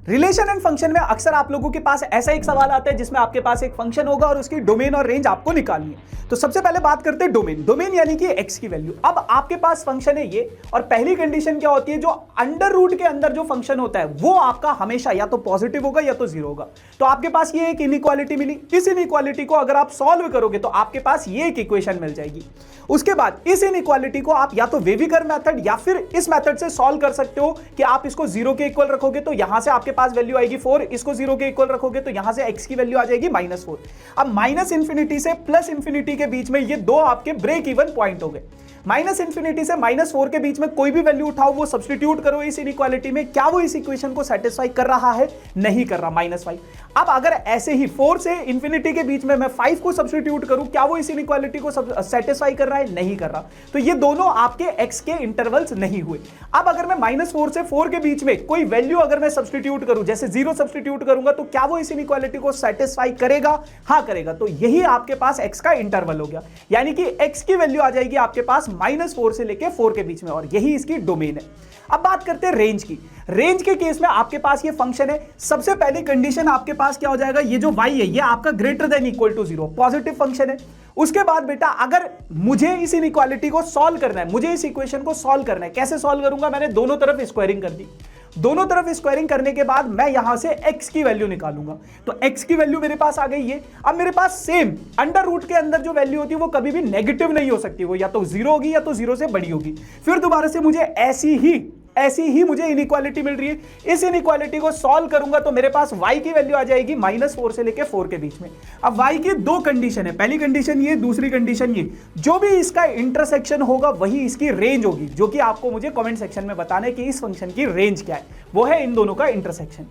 Relation and function में अक्सर आप लोगों के पास ऐसा एक सवाल आता है जिसमें आपके पास एक फंक्शन होगा और उसकी डोमेन और रेंज आपको निकालनी है। तो सबसे पहले बात करते हैं डोमेन। डोमेन यानी कि एक्स की वैल्यू। अब आपके पास फंक्शन है ये, और पहली कंडीशन क्या होती है, जो अंडर रूट के अंदर जो फंक्शन होता है वो आपका हमेशा या तो पॉजिटिव होगा या तो जीरो होगा। तो आपके पास ये एक इनइक्वालिटी मिली। इस इनइक्वालिटी को अगर आप सॉल्व करोगे तो आपके पास ये एक इक्वेशन मिल जाएगी। उसके बाद इस इनइक्वालिटी को आप या तो वेविकर मेथड या फिर इस मेथड से सॉल्व कर सकते हो कि आप इसको जीरो के इक्वल रखोगे तो यहां से आपके पास वैल्यू आएगी 4, इसको जीरो के इक्वल रखोगे तो यहां से x की वैल्यू आ जाएगी -4। अब माइनस इंफिनिटी से प्लस इंफिनिटी के बीच में ये दो आपके ब्रेक इवन पॉइंट हो गए। माइनस इंफिनिटी से -4 के बीच में कोई भी वैल्यू उठाओ, वो सब्स्टिट्यूट करो इस इनइक्वालिटी में, क्या वो इस इक्वेशन को सेटिस्फाई कर रहा है? नहीं कर रहा, -5। अब अगर ऐसे ही 4 से इंफिनिटी के बीच में मैं 5 को सब्स्टिट्यूट करूं, क्या वो इस इनइक्वालिटी को सेटिस्फाई कर रहा है? नहीं कर रहा। तो ये दोनों आपके x के इंटरवल्स नहीं हुए। अब अगर मैं -4 से 4 के बीच में कोई वैल्यू अगर मैं सब्स्टिट्यूट करूं, जैसे 0 सब्स्टिट्यूट करूंगा, तो क्या वो इस इनइक्वालिटी को सेटिस्फाई करेगा? हाँ करेगा। तो यही आपके पास x का इंटरवल हो गया, यानी कि x की वैल्यू आ जाएगी आपके पास -4 से लेके 4 के बीच में, और यही इसकी डोमेन है। अब बात करते हैं रेंज की। रेंज के केस में आपके पास ये फंक्शन है। सबसे पहली कंडीशन आपके पास क्या हो जाएगा, ये जो y है ये आपका greater than equal to 0 positive function है। उसके बाद बेटा अगर मुझे इस इनइक्वालिटी को सॉल्व करना है, मुझे इस इक्वेशन को सॉल्व करना है, कैसे सॉल्व करूंगा? मैंने दोनों तरफ स्क्वायरिंग कर दी। दोनों तरफ स्क्वायरिंग करने के बाद मैं यहां से x की वैल्यू निकालूंगा। तो x की वैल्यू मेरे पास आ गई है। अब मेरे पास सेम अंडर रूट के अंदर जो वैल्यू होती है वो कभी भी नेगेटिव नहीं हो सकती, वो या तो 0 होगी या तो 0 से बड़ी होगी। फिर दोबारा से मुझे ऐसी ही मुझे इनइक्वालिटी मिल रही है। इस इनइक्वालिटी को सॉल्व करूंगा तो मेरे पास y की वैल्यू आ जाएगी -4 से लेके 4 के बीच में। अब y की दो कंडीशन है, पहली कंडीशन ये, दूसरी कंडीशन ये। जो भी इसका इंटरसेक्शन होगा वही इसकी रेंज होगी, जो कि आपको मुझे कमेंट सेक्शन में बताना है कि इस फंक्शन की रेंज क्या है। वो है इन दोनों का इंटरसेक्शन।